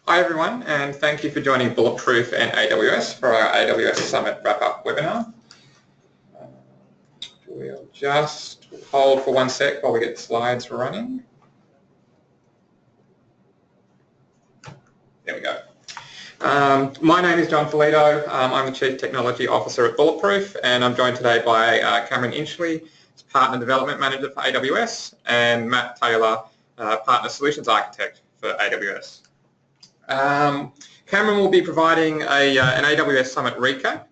Hi everyone, and thank you for joining Bulletproof and AWS for our AWS Summit wrap-up webinar. We'll just hold for 1 sec while we get the slides running. There we go. My name is John Filito. I'm the Chief Technology Officer at Bulletproof, and I'm joined today by Cameron Inchley, Partner Development Manager for AWS, and Matt Taylor, Partner Solutions Architect for AWS. Cameron will be providing an AWS Summit recap,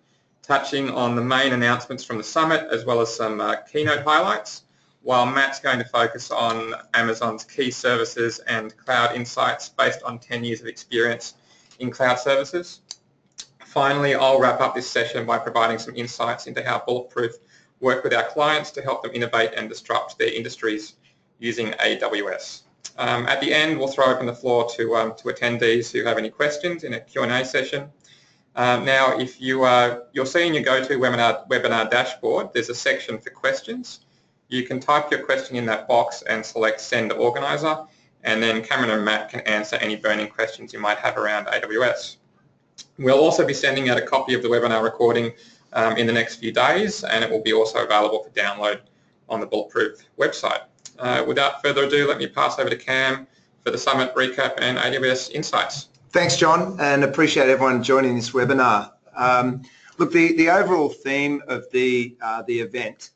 touching on the main announcements from the Summit as well as some keynote highlights, while Matt's going to focus on Amazon's key services and Cloud Insights based on 10 years of experience in cloud services. Finally, I'll wrap up this session by providing some insights into how Bulletproof work with our clients to help them innovate and disrupt their industries using AWS. At the end, we'll throw open the floor to attendees who have any questions in a Q&A session. Now, if you'll see in your GoToWebinar dashboard, there's a section for questions. You can type your question in that box and select Send Organizer, and then Cameron and Matt can answer any burning questions you might have around AWS. We'll also be sending out a copy of the webinar recording in the next few days, and it will be also available for download on the Bulletproof website. Without further ado, let me pass over to Cam for the Summit recap and AWS Insights. Thanks, John, and appreciate everyone joining this webinar. Look, the overall theme of the event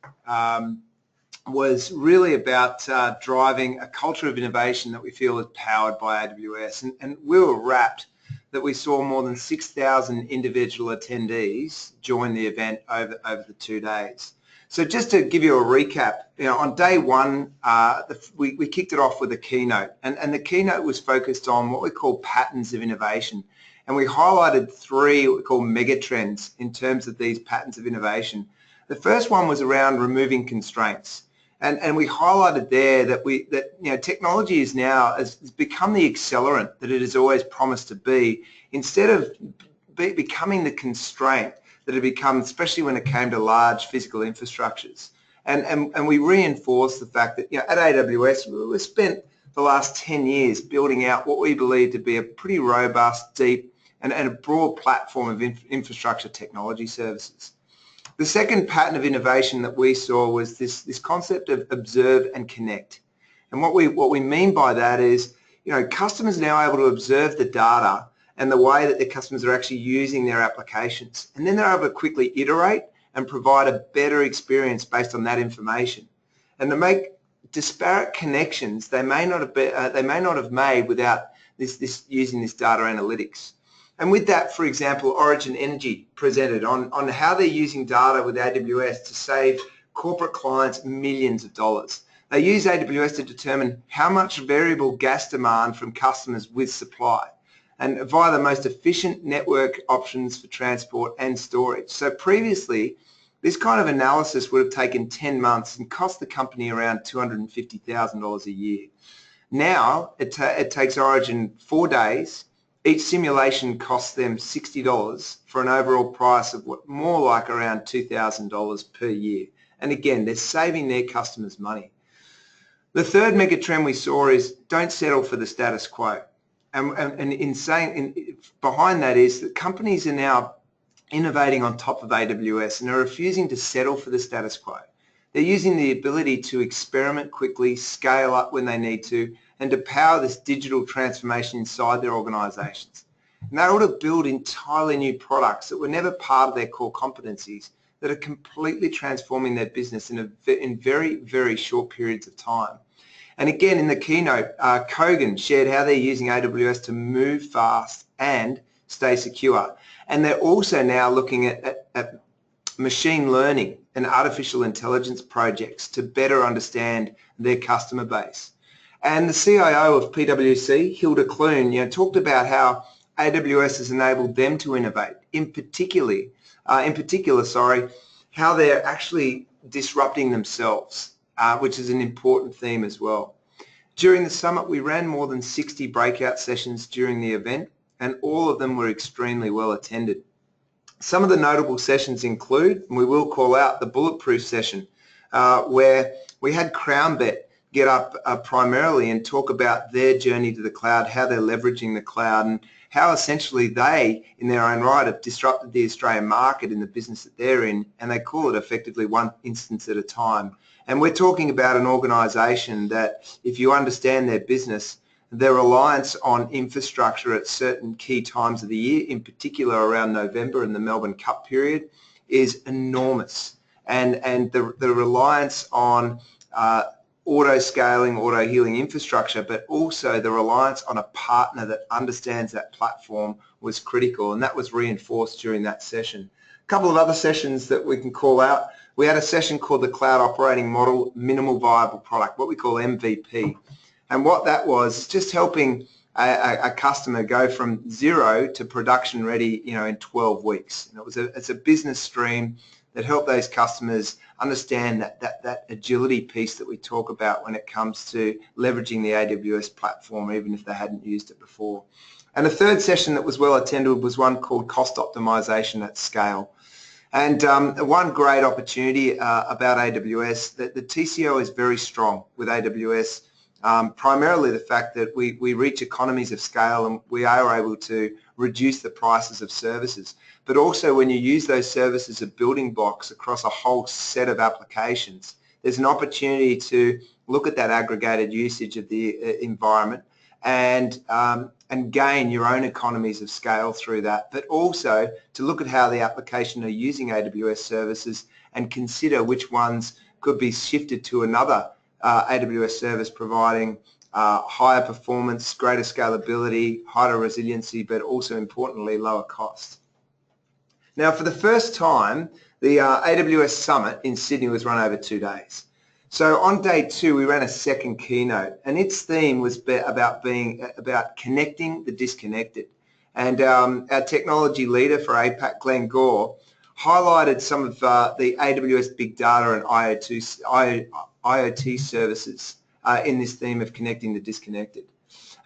was really about driving a culture of innovation that we feel is powered by AWS, and we were rapt that we saw more than 6,000 individual attendees join the event over the 2 days. So just to give you a recap, on day one, we kicked it off with a keynote, and the keynote was focused on what we call patterns of innovation, and we highlighted 3 what we call megatrends in terms of these patterns of innovation. The first one was around removing constraints, and we highlighted there that technology is now has become the accelerant that it has always promised to be, instead of becoming the constraint that had become, especially when it came to large physical infrastructures. And we reinforced the fact that at AWS, we've spent the last 10 years building out what we believe to be a pretty robust, deep, and a broad platform of infrastructure technology services. The second pattern of innovation that we saw was this concept of observe and connect. And what we mean by that is, customers are now able to observe the data and the way that their customers are actually using their applications. And then they're able to quickly iterate and provide a better experience based on that information. And to make disparate connections they may not have made without using this data analytics. And with that, for example, Origin Energy presented on how they're using data with AWS to save corporate clients millions of dollars. They use AWS to determine how much variable gas demand from customers with supply, and via the most efficient network options for transport and storage. So previously, this kind of analysis would have taken 10 months and cost the company around $250,000 a year. Now, it takes Origin 4 days. Each simulation costs them $60 for an overall price of more like around $2,000 per year. And again, they're saving their customers money. The third mega trend we saw is don't settle for the status quo. And behind that is that companies are now innovating on top of AWS and are refusing to settle for the status quo. They're using the ability to experiment quickly, scale up when they need to, and to power this digital transformation inside their organizations. And they're able to build entirely new products that were never part of their core competencies that are completely transforming their business in very, very short periods of time. And again, in the keynote, Kogan shared how they're using AWS to move fast and stay secure. And they're also now looking at machine learning and artificial intelligence projects to better understand their customer base. And the CIO of PwC, Hilda Clune, talked about how AWS has enabled them to innovate, in particular, how they're actually disrupting themselves. Which is an important theme as well. During the summit, we ran more than 60 breakout sessions during the event, and all of them were extremely well attended. Some of the notable sessions include, and we will call out, the Bulletproof session, where we had CrownBet get up primarily and talk about their journey to the cloud, how they're leveraging the cloud, and how essentially they, in their own right, have disrupted the Australian market in the business that they're in, and they call it effectively one instance at a time. And we're talking about an organisation that, if you understand their business, their reliance on infrastructure at certain key times of the year, in particular around November and the Melbourne Cup period, is enormous. And the reliance on auto-scaling, auto-healing infrastructure, but also the reliance on a partner that understands that platform was critical, and that was reinforced during that session. A couple of other sessions that we can call out. We had a session called the Cloud Operating Model Minimal Viable Product, what we call MVP. And what that was is just helping a customer go from zero to production ready, in 12 weeks. And it's a business stream that helped those customers understand that agility piece that we talk about when it comes to leveraging the AWS platform, even if they hadn't used it before. And the third session that was well attended was one called Cost Optimization at Scale. And one great opportunity about AWS, that the TCO is very strong with AWS, primarily the fact that we reach economies of scale and we are able to reduce the prices of services. But also when you use those services as building blocks across a whole set of applications, there's an opportunity to look at that aggregated usage of the environment and gain your own economies of scale through that, but also to look at how the application are using AWS services and consider which ones could be shifted to another AWS service, providing higher performance, greater scalability, higher resiliency, but also importantly lower cost. Now, for the first time, the AWS Summit in Sydney was run over 2 days. So on day 2, we ran a second keynote, and its theme was about connecting the disconnected. And our technology leader for APAC, Glenn Gore, highlighted some of the AWS big data and IoT services in this theme of connecting the disconnected.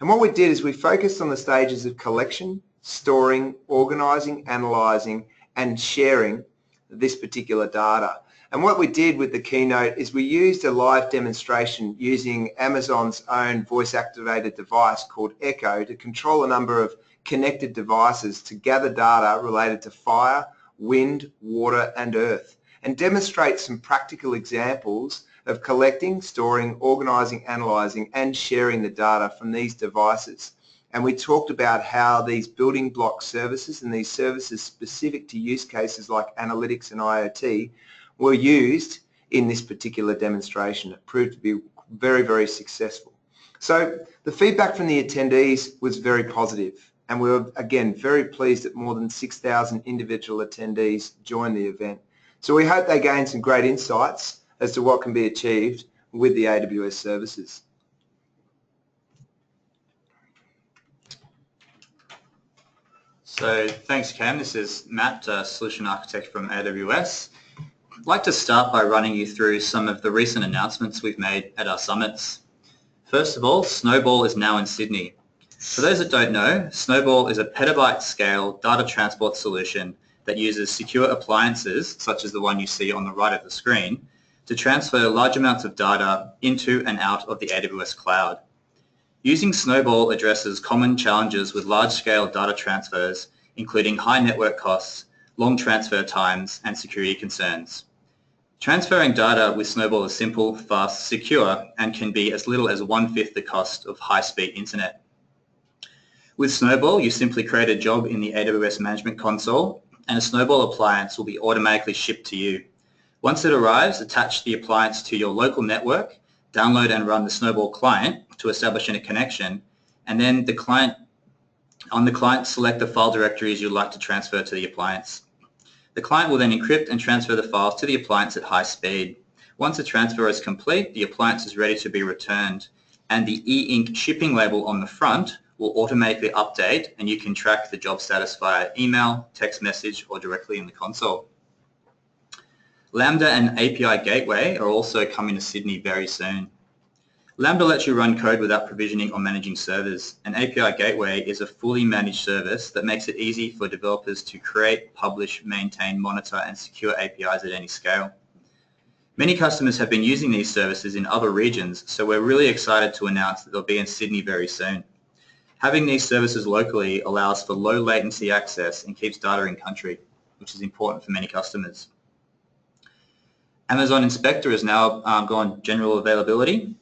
And what we did is we focused on the stages of collection, storing, organising, analysing, and sharing this particular data. And what we did with the keynote is we used a live demonstration using Amazon's own voice-activated device called Echo to control a number of connected devices to gather data related to fire, wind, water, and earth, and demonstrate some practical examples of collecting, storing, organising, analysing, and sharing the data from these devices. And we talked about how these building block services and these services specific to use cases like analytics and IoT were used in this particular demonstration. It proved to be very, very successful. So the feedback from the attendees was very positive, and we were, again, very pleased that more than 6,000 individual attendees joined the event. So we hope they gain some great insights as to what can be achieved with the AWS services. So thanks, Cam. This is Matt, Solution Architect from AWS. I'd like to start by running you through some of the recent announcements we've made at our summits. First of all, Snowball is now in Sydney. For those that don't know, Snowball is a petabyte scale data transport solution that uses secure appliances, such as the one you see on the right of the screen, to transfer large amounts of data into and out of the AWS Cloud. Using Snowball addresses common challenges with large-scale data transfers, including high network costs, long transfer times, and security concerns. Transferring data with Snowball is simple, fast, secure, and can be as little as 1/5 the cost of high-speed internet. With Snowball, you simply create a job in the AWS Management Console, and a Snowball appliance will be automatically shipped to you. Once it arrives, attach the appliance to your local network, download and run the Snowball client to establish a connection, and then on the client, select the file directories you'd like to transfer to the appliance. The client will then encrypt and transfer the files to the appliance at high speed. Once the transfer is complete, the appliance is ready to be returned, and the e-ink shipping label on the front will automatically update, and you can track the job status via email, text message, or directly in the console. Lambda and API Gateway are also coming to Sydney very soon. Lambda lets you run code without provisioning or managing servers, and API Gateway is a fully managed service that makes it easy for developers to create, publish, maintain, monitor, and secure APIs at any scale. Many customers have been using these services in other regions, so we're really excited to announce that they'll be in Sydney very soon. Having these services locally allows for low latency access and keeps data in country, which is important for many customers. Amazon Inspector is now gone general availability,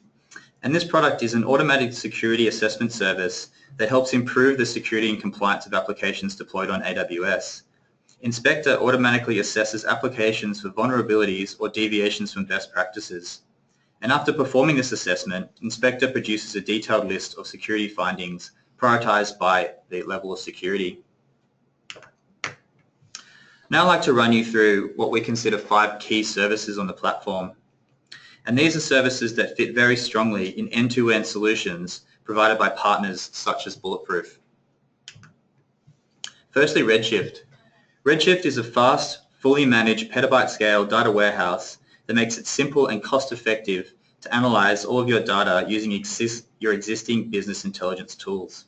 and this product is an automatic security assessment service that helps improve the security and compliance of applications deployed on AWS. Inspector automatically assesses applications for vulnerabilities or deviations from best practices. And after performing this assessment, Inspector produces a detailed list of security findings prioritized by the level of security. Now I'd like to run you through what we consider 5 key services on the platform. And these are services that fit very strongly in end-to-end solutions provided by partners such as Bulletproof. Firstly, Redshift. Redshift is a fast, fully managed petabyte-scale data warehouse that makes it simple and cost-effective to analyze all of your data using your existing business intelligence tools.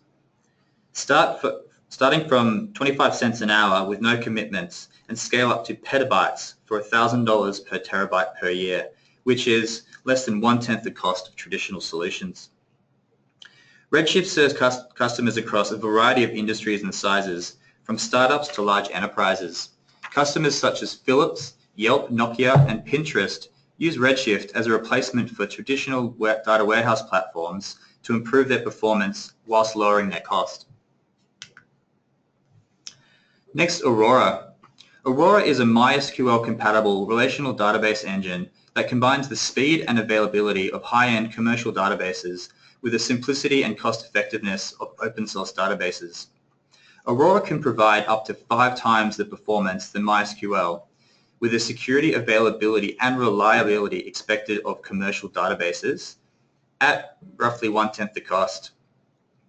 Starting from 25 cents an hour with no commitments and scale up to petabytes for $1,000 per terabyte per year, which is less than 1/10 the cost of traditional solutions. Redshift serves customers across a variety of industries and sizes, from startups to large enterprises. Customers such as Philips, Yelp, Nokia, and Pinterest use Redshift as a replacement for traditional data warehouse platforms to improve their performance whilst lowering their cost. Next, Aurora. Aurora is a MySQL-compatible relational database engine that combines the speed and availability of high-end commercial databases with the simplicity and cost-effectiveness of open-source databases. Aurora can provide up to 5 times the performance than MySQL, with the security, availability, and reliability expected of commercial databases at roughly 1/10 the cost.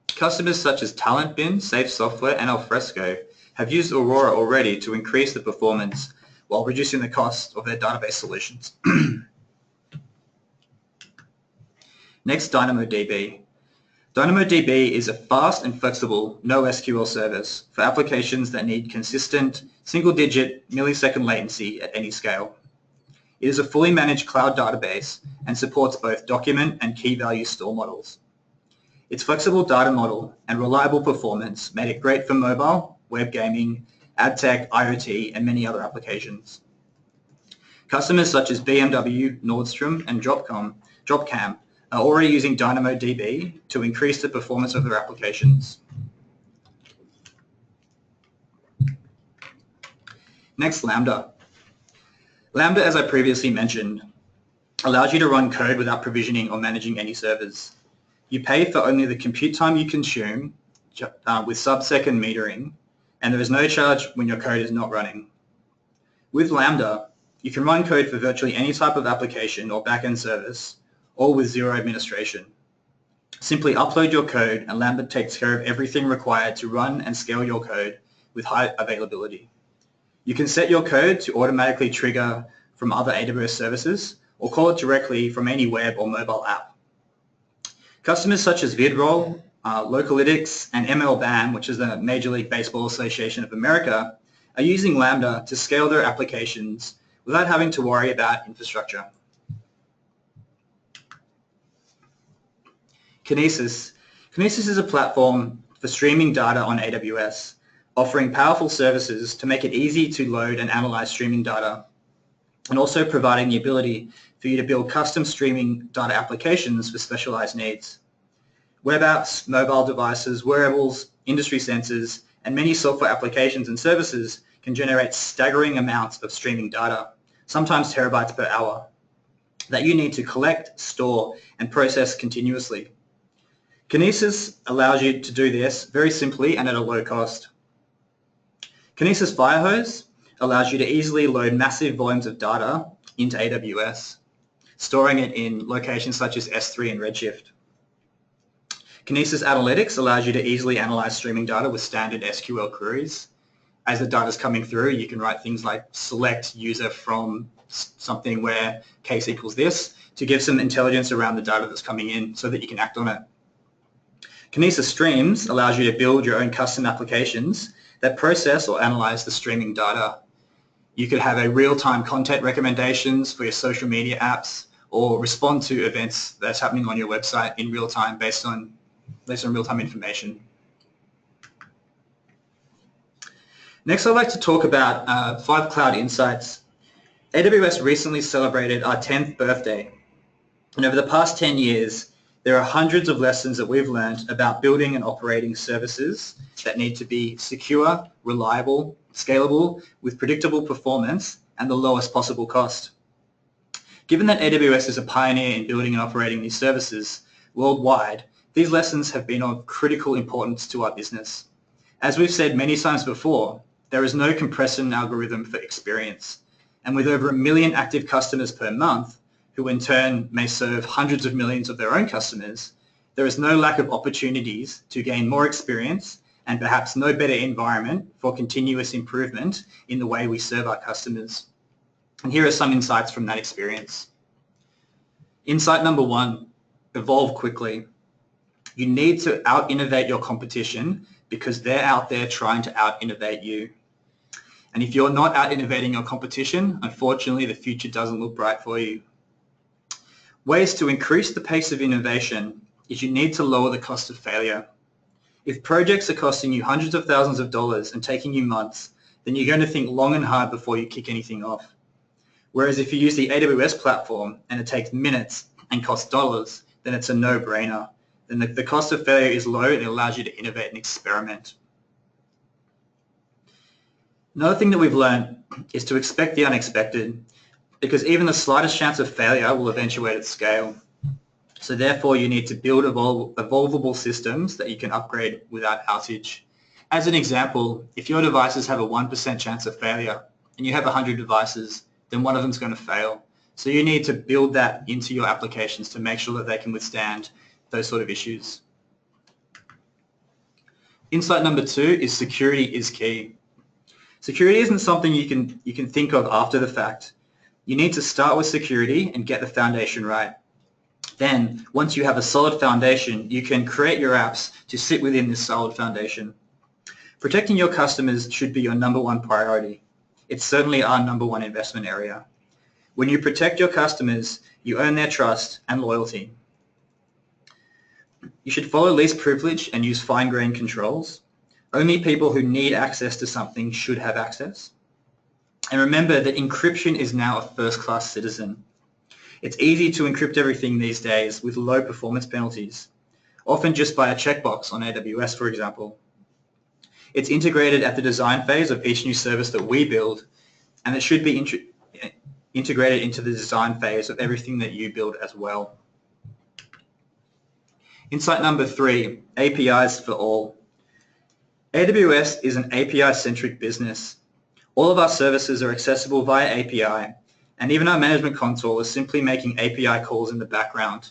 Customers such as TalentBin, Safe Software, and Alfresco have used Aurora already to increase the performance while reducing the cost of their database solutions. Next, Dynamo DB. Dynamo DB is a fast and flexible NoSQL service for applications that need consistent single-digit millisecond latency at any scale. It is a fully managed cloud database and supports both document and key value store models. Its flexible data model and reliable performance made it great for mobile, web gaming, ad tech, IoT, and many other applications. Customers such as BMW, Nordstrom, and Dropcam are already using Dynamo DB to increase the performance of their applications. Next, Lambda. Lambda, as I previously mentioned, allows you to run code without provisioning or managing any servers. You pay for only the compute time you consume with sub-second metering, and there is no charge when your code is not running. With Lambda, you can run code for virtually any type of application or backend service, all with zero administration. Simply upload your code and Lambda takes care of everything required to run and scale your code with high availability. You can set your code to automatically trigger from other AWS services or call it directly from any web or mobile app. Customers such as Vidroll, Localytics, and MLBAM, which is the Major League Baseball Association of America, are using Lambda to scale their applications without having to worry about infrastructure. Kinesis. Kinesis is a platform for streaming data on AWS, offering powerful services to make it easy to load and analyze streaming data, and also providing the ability for you to build custom streaming data applications for specialized needs. Web apps, mobile devices, wearables, industry sensors, and many software applications and services can generate staggering amounts of streaming data, sometimes terabytes per hour, that you need to collect, store, and process continuously. Kinesis allows you to do this very simply and at a low cost. Kinesis Firehose allows you to easily load massive volumes of data into AWS, storing it in locations such as S3 and Redshift. Kinesis Analytics allows you to easily analyze streaming data with standard SQL queries. As the data is coming through, you can write things like select user from something where case equals this to give some intelligence around the data that's coming in so that you can act on it. Kinesis Streams allows you to build your own custom applications that process or analyze the streaming data. You could have a real-time content recommendations for your social media apps, or respond to events that's happening on your website in real time based on real-time information. Next, I'd like to talk about 5 Cloud Insights. AWS recently celebrated our 10th birthday, and over the past 10 years, there are hundreds of lessons that we've learned about building and operating services that need to be secure, reliable, scalable, with predictable performance and the lowest possible cost. Given that AWS is a pioneer in building and operating these services worldwide, these lessons have been of critical importance to our business. As we've said many times before, there is no compression algorithm for experience. And with over 1 million active customers per month, who in turn may serve hundreds of millions of their own customers, there is no lack of opportunities to gain more experience and perhaps no better environment for continuous improvement in the way we serve our customers. And here are some insights from that experience. Insight number 1, evolve quickly. You need to out-innovate your competition because they're out there trying to out-innovate you. And if you're not out-innovating your competition, unfortunately, the future doesn't look bright for you. Ways to increase the pace of innovation is you need to lower the cost of failure. If projects are costing you hundreds of thousands of dollars and taking you months, then you're going to think long and hard before you kick anything off. Whereas if you use the AWS platform and it takes minutes and costs dollars, then it's a no-brainer. Then the cost of failure is low and it allows you to innovate and experiment. Another thing that we've learned is to expect the unexpected, because even the slightest chance of failure will eventuate at scale. So therefore you need to build evolvable systems that you can upgrade without outage. As an example, if your devices have a 1% chance of failure and you have 100 devices, then one of them is going to fail. So you need to build that into your applications to make sure that they can withstand those sort of issues. Insight number 2 is security is key. Security isn't something you can think of after the fact. You need to start with security and get the foundation right. Then, once you have a solid foundation, you can create your apps to sit within this solid foundation. Protecting your customers should be your number 1 priority. It's certainly our number 1 investment area. When you protect your customers, you earn their trust and loyalty. You should follow least privilege and use fine-grained controls. Only people who need access to something should have access. And remember that encryption is now a first-class citizen. It's easy to encrypt everything these days with low performance penalties, often just by a checkbox on AWS, for example. It's integrated at the design phase of each new service that we build, and it should be integrated into the design phase of everything that you build as well. Insight number 3, APIs for all. AWS is an API-centric business. All of our services are accessible via API, and even our management console is simply making API calls in the background.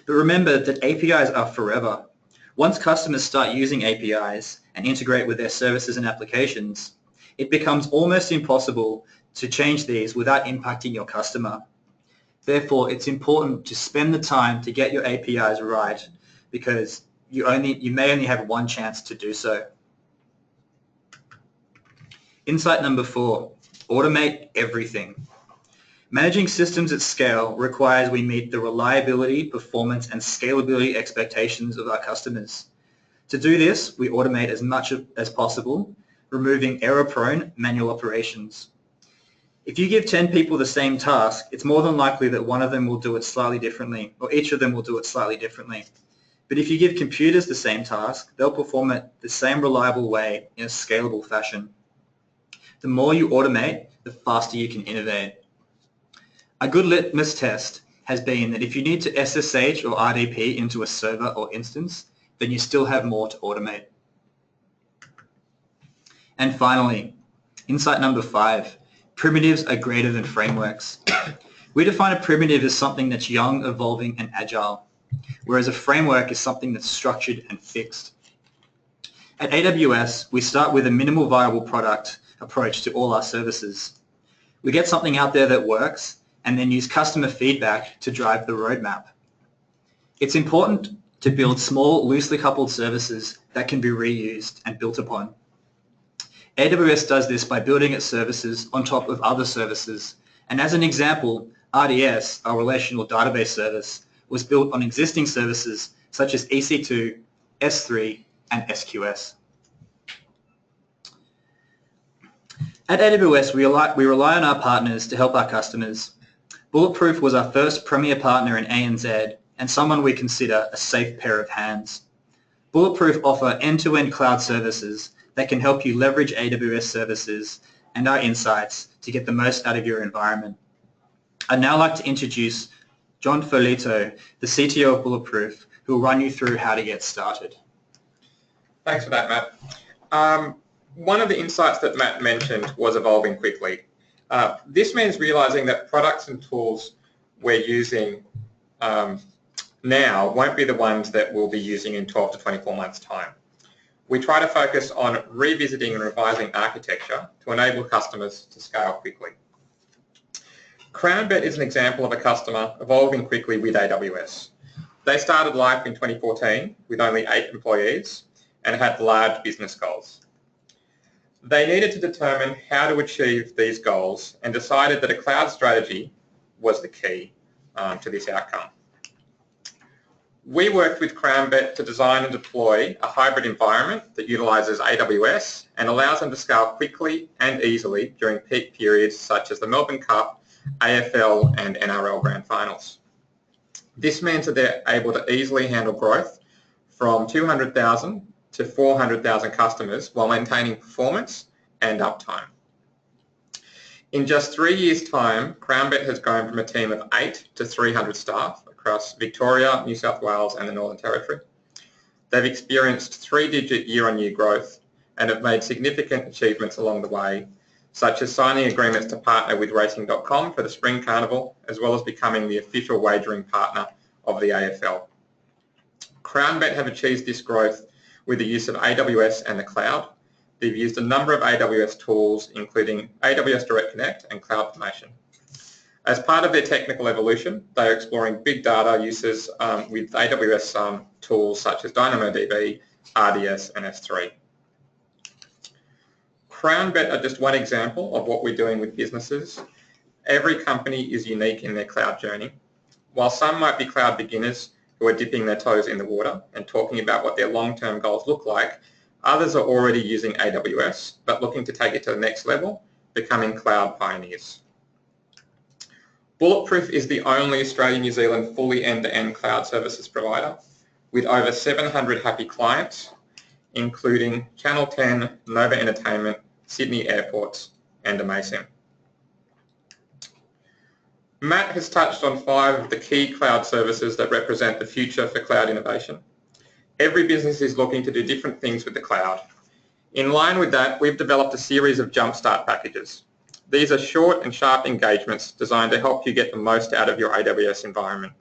But remember that APIs are forever. Once customers start using APIs and integrate with their services and applications, it becomes almost impossible to change these without impacting your customer. Therefore, it's important to spend the time to get your APIs right, because you may only have one chance to do so. Insight number 4, automate everything. Managing systems at scale requires we meet the reliability, performance, and scalability expectations of our customers. To do this, we automate as much as possible, removing error-prone manual operations. If you give 10 people the same task, it's more than likely that one of them will do it slightly differently, or each of them will do it slightly differently. But if you give computers the same task, they'll perform it the same reliable way in a scalable fashion. The more you automate, the faster you can innovate. A good litmus test has been that if you need to SSH or RDP into a server or instance, then you still have more to automate. And finally, insight number 5, primitives are greater than frameworks. We define a primitive as something that's young, evolving, and agile, whereas a framework is something that's structured and fixed. At AWS, we start with a minimal viable product approach to all our services. We get something out there that works and then use customer feedback to drive the roadmap. It's important to build small, loosely coupled services that can be reused and built upon. AWS does this by building its services on top of other services. And as an example, RDS, our relational database service, was built on existing services such as EC2, S3, and SQS. At AWS, we rely on our partners to help our customers. Bulletproof was our first premier partner in ANZ and someone we consider a safe pair of hands. Bulletproof offer end-to-end cloud services that can help you leverage AWS services and our insights to get the most out of your environment. I'd now like to introduce John Folito, the CTO of Bulletproof, who will run you through how to get started. Thanks for that, Matt. One of the insights that Matt mentioned was evolving quickly. This means realizing that products and tools we're using now won't be the ones that we'll be using in 12 to 24 months' time. We try to focus on revisiting and revising architecture to enable customers to scale quickly. CrownBet is an example of a customer evolving quickly with AWS. They started life in 2014 with only 8 employees and had large business goals. They needed to determine how to achieve these goals and decided that a cloud strategy was the key to this outcome. We worked with CrownBet to design and deploy a hybrid environment that utilises AWS and allows them to scale quickly and easily during peak periods such as the Melbourne Cup, AFL and NRL Grand Finals. This means that they're able to easily handle growth from 200,000 to 400,000 customers while maintaining performance and uptime. In just 3 years' time, CrownBet has grown from a team of 8 to 300 staff across Victoria, New South Wales and the Northern Territory. They've experienced 3-digit year-on-year growth and have made significant achievements along the way, such as signing agreements to partner with Racing.com for the Spring Carnival, as well as becoming the official wagering partner of the AFL. CrownBet have achieved this growth with the use of AWS and the cloud. They've used a number of AWS tools, including AWS Direct Connect and CloudFormation. As part of their technical evolution, they are exploring big data uses with AWS tools such as Dynamo DB, RDS and S3. CrownBet are just one example of what we're doing with businesses. Every company is unique in their cloud journey. While some might be cloud beginners who are dipping their toes in the water and talking about what their long-term goals look like, others are already using AWS but looking to take it to the next level, becoming cloud pioneers. Bulletproof is the only Australia-New Zealand fully end-to-end cloud services provider with over 700 happy clients, including Channel 10, Nova Entertainment, Sydney Airports and Amazing. Matt has touched on 5 of the key cloud services that represent the future for cloud innovation. Every business is looking to do different things with the cloud. In line with that, we've developed a series of Jumpstart packages. These are short and sharp engagements designed to help you get the most out of your AWS environment.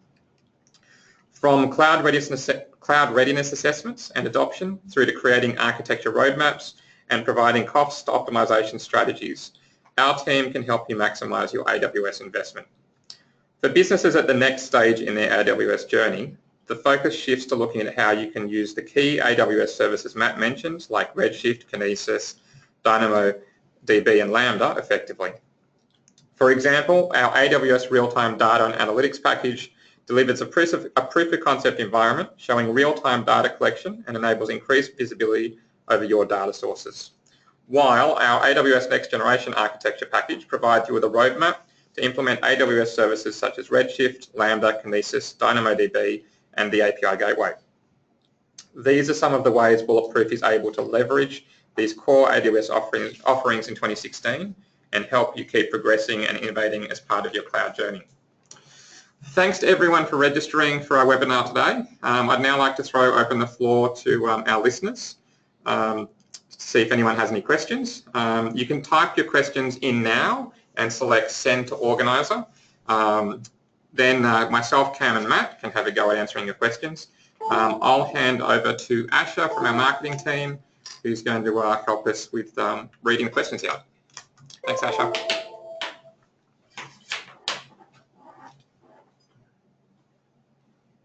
From cloud readiness assessments and adoption through to creating architecture roadmaps and providing cost optimization strategies, our team can help you maximize your AWS investment. For businesses at the next stage in their AWS journey, the focus shifts to looking at how you can use the key AWS services Matt mentioned, like Redshift, Kinesis, Dynamo DB and Lambda effectively. For example, our AWS real-time data and analytics package delivers a proof of concept environment showing real-time data collection and enables increased visibility over your data sources. While our AWS Next Generation Architecture package provides you with a roadmap to implement AWS services such as Redshift, Lambda, Kinesis, DynamoDB, and the API Gateway. These are some of the ways Bulletproof is able to leverage these core AWS offerings in 2016 and help you keep progressing and innovating as part of your cloud journey. Thanks to everyone for registering for our webinar today. I'd now like to throw open the floor to our listeners to see if anyone has any questions. You can type your questions in now and select Send to Organiser. Then myself, Cam and Matt can have a go at answering your questions. I'll hand over to Asha from our marketing team, who's going to help us with reading the questions out. Thanks, Asha.